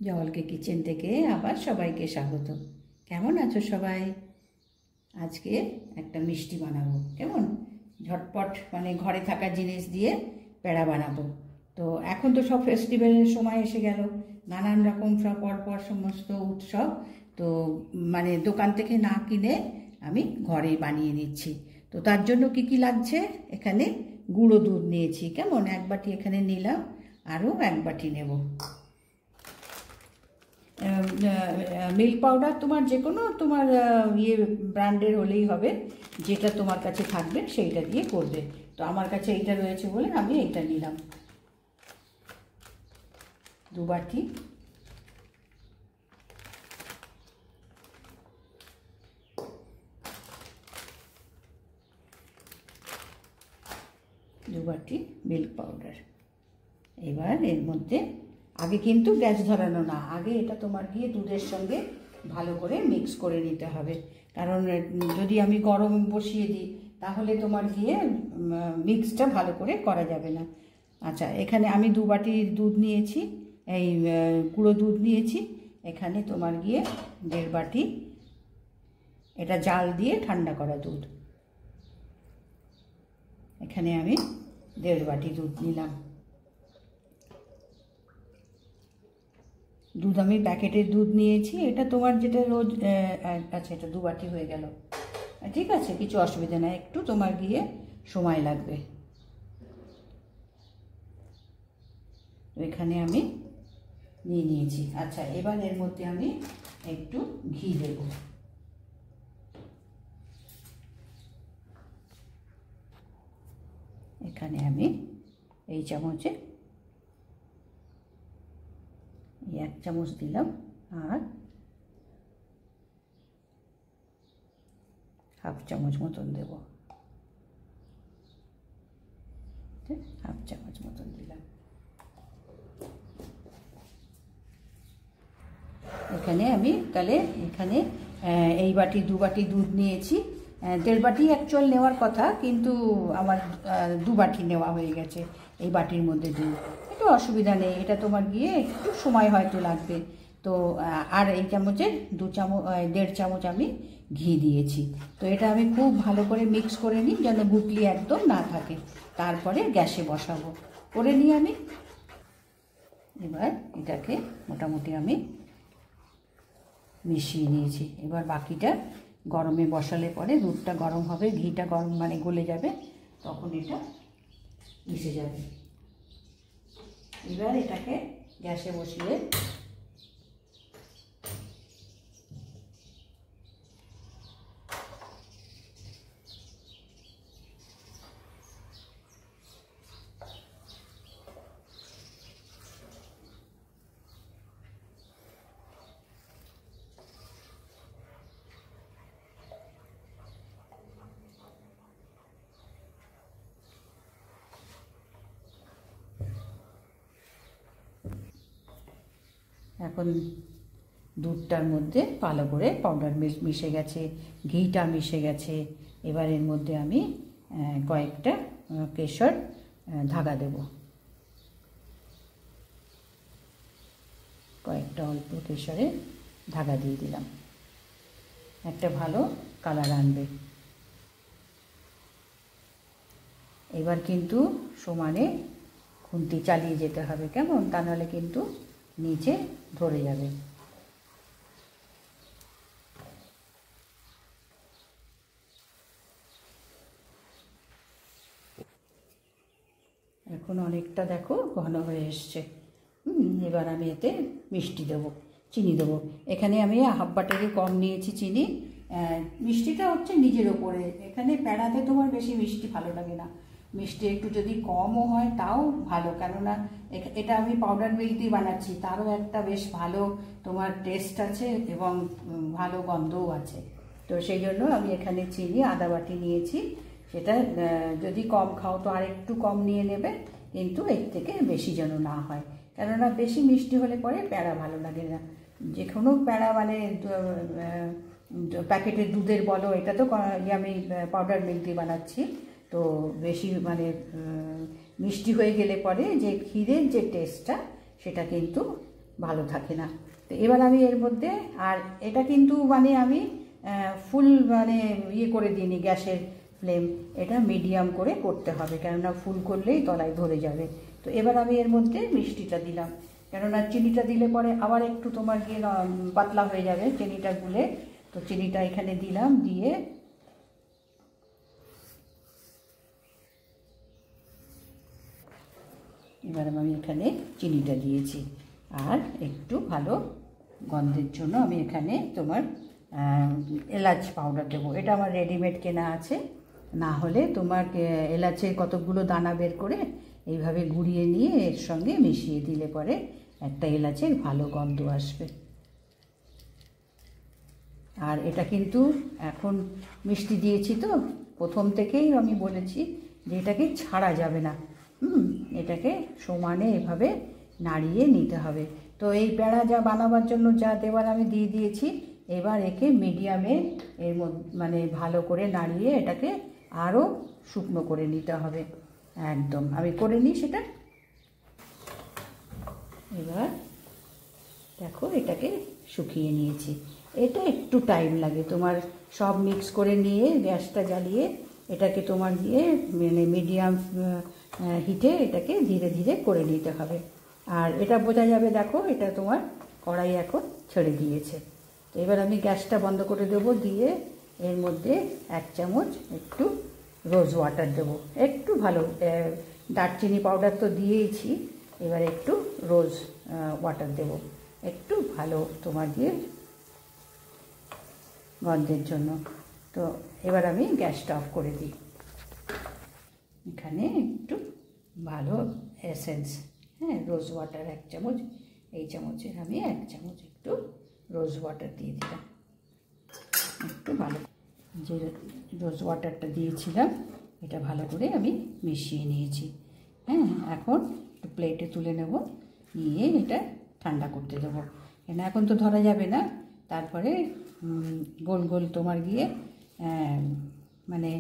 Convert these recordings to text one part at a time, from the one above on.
জওয়ালকে kitchen থেকে আবার সবাইকে স্বাগত। কেমন আছো সবাই? আজকে একটা মিষ্টি বানাবো, কেমন ঝটপট, মানে ঘরে থাকা জিনিস দিয়ে পেড়া বানাবো। তো এখন তো সব ফেস্টিভ্যালের সময় এসে গেল, নানান রকম সব পরপর সমস্ত উৎসব। তো মানে দোকান থেকে না কিনে আমি ঘরেই বানিয়ে নিচ্ছি। তো তার জন্য কি কি লাগছে, এখানে গুঁড়ো দুধ নিয়েছি, কেমন এক বাটি এখানে নিলাম, আরও এক বাটি নেব। মিল্ক পাউডার তোমার যে কোনো তোমার ব্র্যান্ডের হলেই হবে, যেটা তোমার কাছে থাকবে সেইটা দিয়ে করবে। তো আমার কাছে এইটা রয়েছে বলে আমি এইটা নিলাম, 2 বাটি। Milk powder. এবার এর মধ্যে আগে কিন্তু গ্যাস ধরানো না, আগে এটা তোমার গিয়ে দুধের সঙ্গে ভালো করে মিক্স করে নিতে হবে, কারণ যদি আমি গরম বসিয়ে দিই তাহলে তোমার গিয়ে মিক্সটা ভালো করে করা যাবে না। আচ্ছা, এখানে আমি 2 বাটি দুধ নিয়েছি, এই গুঁড়ো দুধ নিয়েছি। এখানে তোমার গিয়ে 1.5 বাটি এটা জাল দিয়ে ঠান্ডা করা দুধ। এখানে আমি 1.5 বাটি দুধ নিলাম। দুধ আমি প্যাকেটের দুধ নিয়েছি, এটা তোমার যেটা রোজ। আচ্ছা, এটা 2 বাটি হয়ে গেল, ঠিক আছে, কিছু অসুবিধা নেই, একটু তোমার গিয়ে সময় লাগবে। এখানে আমি নিয়ে নিয়েছি। আচ্ছা, এবার এর মধ্যে আমি একটু ঘি দেব। এখানে আমি এই চামচে 1 চামচ দিলাম, আর 1/2 চামচ মতন দেব, 1/2 চামচ মতন দিলাম। এখানে আমি তাহলে এখানে এই বাটি 2 বাটি দুধ নিয়েছি, 1.5 বাটি অ্যাকচুয়াল নেওয়ার কথা, কিন্তু আমার 2 বাটি নেওয়া হয়ে গেছে এই বাটির মধ্যে দুধ। একটু অসুবিধা নেই, এটা তোমার গিয়ে একটু সময় হয়তো লাগবে। তো আর এই চামচে 1.5 চামচ আমি ঘি দিয়েছি। তো এটা আমি খুব ভালো করে মিক্স করে নিই, যেন গুটলি একদম না থাকে, তারপরে গ্যাসে বসাবো। করে নিই আমি। এবার এটাকে মোটামুটি আমি মিশিয়ে নিয়েছি। এবার বাকিটা গরমে বসালে পরে দুধটা গরম হবে, ঘিটা গরম মানে গলে যাবে, তখন এটা মিশে যাবে। এবার এটাকে গ্যাসে বসিয়ে এখন দুধটার মধ্যে ভালো করে পাউডার মিশে গেছে, ঘিটা মিশে গেছে। এবার এর মধ্যে আমি কয়েকটা কেশর ধাগা দেব, কয়েকটা অল্প কেশরে ধাগা দিয়ে দিলাম, একটা ভালো কালার আনবে। এবার কিন্তু সমানে খুন্তি চালিয়ে যেতে হবে, কেমন, তা নাহলে কিন্তু নিচে ধরে যাবে। এখন অনেকটা দেখো ঘন হয়ে এসছে। এবার আমি এতে মিষ্টি দেবো, চিনি দেবো। এখানে আমি 1/2 বাটিরই কম নিয়েছি চিনি। মিষ্টিটা হচ্ছে নিজের ওপরে, এখানে পেড়াতে তোমার বেশি মিষ্টি ভালো লাগে না, মিষ্টি একটু যদি কমও হয় তাও ভালো, কেননা এটা আমি পাউডার মিল্ক দিয়ে বানাচ্ছি, তারও একটা বেশ ভালো তোমার টেস্ট আছে এবং ভালো গন্ধও আছে। তো সেই জন্য আমি এখানে চিনি 1/2 বাটি নিয়েছি। সেটা যদি কম খাও তো আর একটু কম নিয়ে নেবে, কিন্তু এর থেকে বেশি যেন না হয়, কেননা বেশি মিষ্টি হলে পরে প্যাড়া ভালো লাগে না। যে কোনো প্যাড়া মানে প্যাকেটের দুধের বলো, এটা তো আমি পাউডার মিল্ক দিয়ে বানাচ্ছি, তো বেশি মানে মিষ্টি হয়ে গেলে পরে যে ক্ষীরের যে টেস্টটা সেটা কিন্তু ভালো থাকে না। তো এবার আমি এর মধ্যে, আর এটা কিন্তু মানে আমি ফুল মানে ইয়ে করে দিইনি গ্যাসের ফ্লেম, এটা মিডিয়াম করে করতে হবে, কেননা ফুল করলেই তলায় ধরে যাবে। তো এবার আমি এর মধ্যে মিষ্টিটা দিলাম, কেননা চিনিটা দিলে পরে আবার একটু তোমার গিয়ে পাতলা হয়ে যাবে চিনিটা গুলে। তো চিনিটা এখানে দিলাম, দিয়ে এবার আমি এখানে চিনিটা দিয়েছি, আর একটু ভালো গন্ধের জন্য আমি এখানে তোমার এলাচ পাউডার দেবো। এটা আমার রেডিমেড কেনা আছে, না হলে তোমার এলাচের কতগুলো দানা বের করে এইভাবে গুঁড়িয়ে নিয়ে এর সঙ্গে মিশিয়ে দিলে পরে একটা এলাচের ভালো গন্ধ আসবে। আর এটা কিন্তু এখন মিষ্টি দিয়েছি তো, প্রথম থেকেই আমি বলেছি যে এটাকে ছাড়া যাবে না, এটাকে সমানে এভাবে নাড়িয়ে নিতে হবে। তো এই পেড়া যা বানাবার জন্য যা দেওয়ার আমি দিয়ে দিয়েছি, এবার একে মিডিয়ামে এর মধ্যে মানে ভালো করে নাড়িয়ে এটাকে আরও শুকনো করে নিতে হবে একদম। আমি করে নিই সেটা। এবার দেখো এটাকে শুকিয়ে নিয়েছি। এটা একটু টাইম লাগে তোমার, সব মিক্স করে নিয়ে গ্যাসটা জ্বালিয়ে এটাকে তোমার দিয়ে মানে মিডিয়াম হিটে এটাকে ধীরে ধীরে করে নিতে হবে। আর এটা বোঝা যাবে, দেখো এটা তোমার কড়াই এখন ছেড়ে দিয়েছে। তো এবার আমি গ্যাসটা বন্ধ করে দেবো, দিয়ে এর মধ্যে 1 চামচ একটু রোজ ওয়াটার দেবো, একটু ভালো, দারচিনি পাউডার তো দিয়েইছি, এবার একটু রোজ ওয়াটার দেবো একটু ভালো তোমার দিয়ে গন্ধের জন্য। তো এবার আমি গ্যাসটা অফ করে দিই। এখানে একটু ভালো এসেন্স, রোজ ওয়াটার 1 চামচ, এই চামচের আমি 1 চামচ একটু রোজ ওয়াটার দিয়ে দিলাম। একটু ভালো যে রোজ ওয়াটারটা দিয়েছিলাম এটা ভালো করে আমি মিশিয়ে নিয়েছি। এখন একটু প্লেটে তুলে নেব, নিয়ে এটা ঠান্ডা করতে দেবো, কেন এখন তো ধরা যাবে না। তারপরে গোল গোল তোমার গিয়ে মানে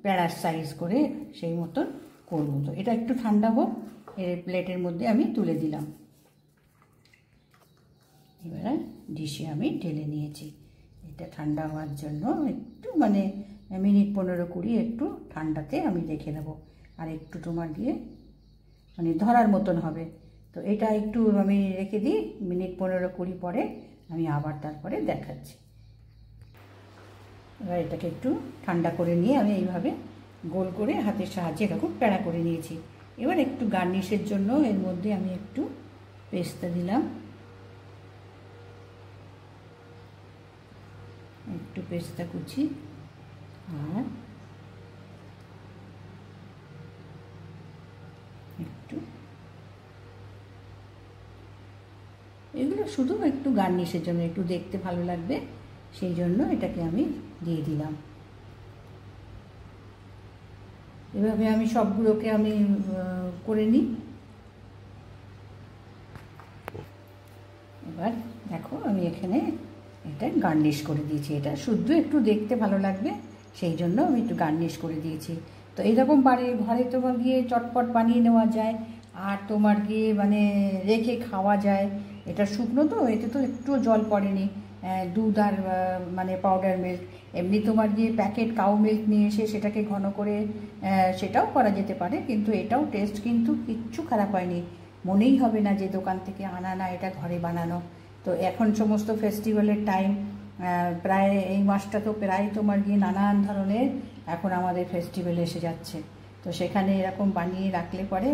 পেড়ার সাইজ করে সেই মতন করবো। তো এটা একটু ঠান্ডা হোক, এর প্লেটের মধ্যে আমি তুলে দিলাম। এবারে ডিশে আমি ঢেলে নিয়েছি। এটা ঠান্ডা হওয়ার জন্য একটু মানে মিনিট 15-20 একটু ঠান্ডাতে আমি রেখে নেব, আর একটু তোমার দিয়ে মানে ধরার মতন হবে। তো এটা একটু আমি রেখে দিই, মিনিট 15-20 পরে আমি আবার তারপরে দেখাচ্ছি। এবার এটাকে একটু ঠান্ডা করে নিয়ে আমি এইভাবে গোল করে হাতের সাহায্যে এরকম প্যাড়া করে নিয়েছি। এবার একটু গার্নিশের জন্য এর মধ্যে আমি একটু পেস্তা দিলাম, একটু পেস্তা কুচি, আর একটু এগুলো শুধু একটু গার্নিশের জন্য, একটু দেখতে ভালো লাগবে সেই জন্য এটাকে আমি দিয়ে দিলাম। এভাবে আমি সবগুলোকে আমি করে নিই। এবার দেখো আমি এখানে এটা গার্নিশ করে দিয়েছি, এটা শুদ্ধ একটু দেখতে ভালো লাগবে সেই জন্য আমি একটু গার্নিশ করে দিয়েছি। তো এইরকম ঘরে তোমার গিয়ে চটপট বানিয়ে নেওয়া যায়, আর তোমার গিয়ে মানে রেখে খাওয়া যায়। এটা শুকনো তো, এতে তো একটু জল পড়েনি, দুধ আর মানে পাউডার মিল্ক। এমনি তোমার গিয়ে প্যাকেট কাউ মিল্ক নিয়ে এসে সেটাকে ঘন করে সেটাও করা যেতে পারে, কিন্তু এটাও টেস্ট কিন্তু কিচ্ছু খারাপ হয়নি, মনেই হবে না যে দোকান থেকে আনা, না এটা ঘরে বানানো। তো এখন সমস্ত ফেস্টিভ্যালের টাইম, প্রায় এই মাসটা তো প্রায় তোমার গিয়ে নানান ধরনের এখন আমাদের ফেস্টিভ্যাল এসে যাচ্ছে। তো সেখানে এরকম বানিয়ে রাখলে পরে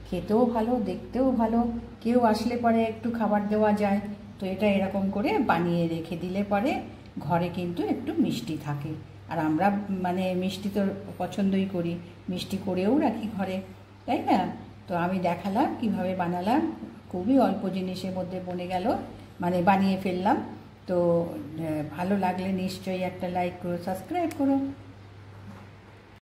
খেতেও ভালো, দেখতেও ভালো, কেউ আসলে পরে একটু খাবার দেওয়া যায়। তো এটা এরকম করে বানিয়ে রেখে দিলে পরে ঘরে কিন্তু একটু মিষ্টি থাকে, আর আমরা মানে মিষ্টি তো পছন্দই করি, মিষ্টি করেও রাখি ঘরে, তাই না? তো আমি দেখালাম কিভাবে বানালাম, খুবই অল্প জিনিসের মধ্যে বনে গেল, মানে বানিয়ে ফেললাম। তো ভালো লাগলে নিশ্চয়ই একটা লাইক করো, সাবস্ক্রাইব করো।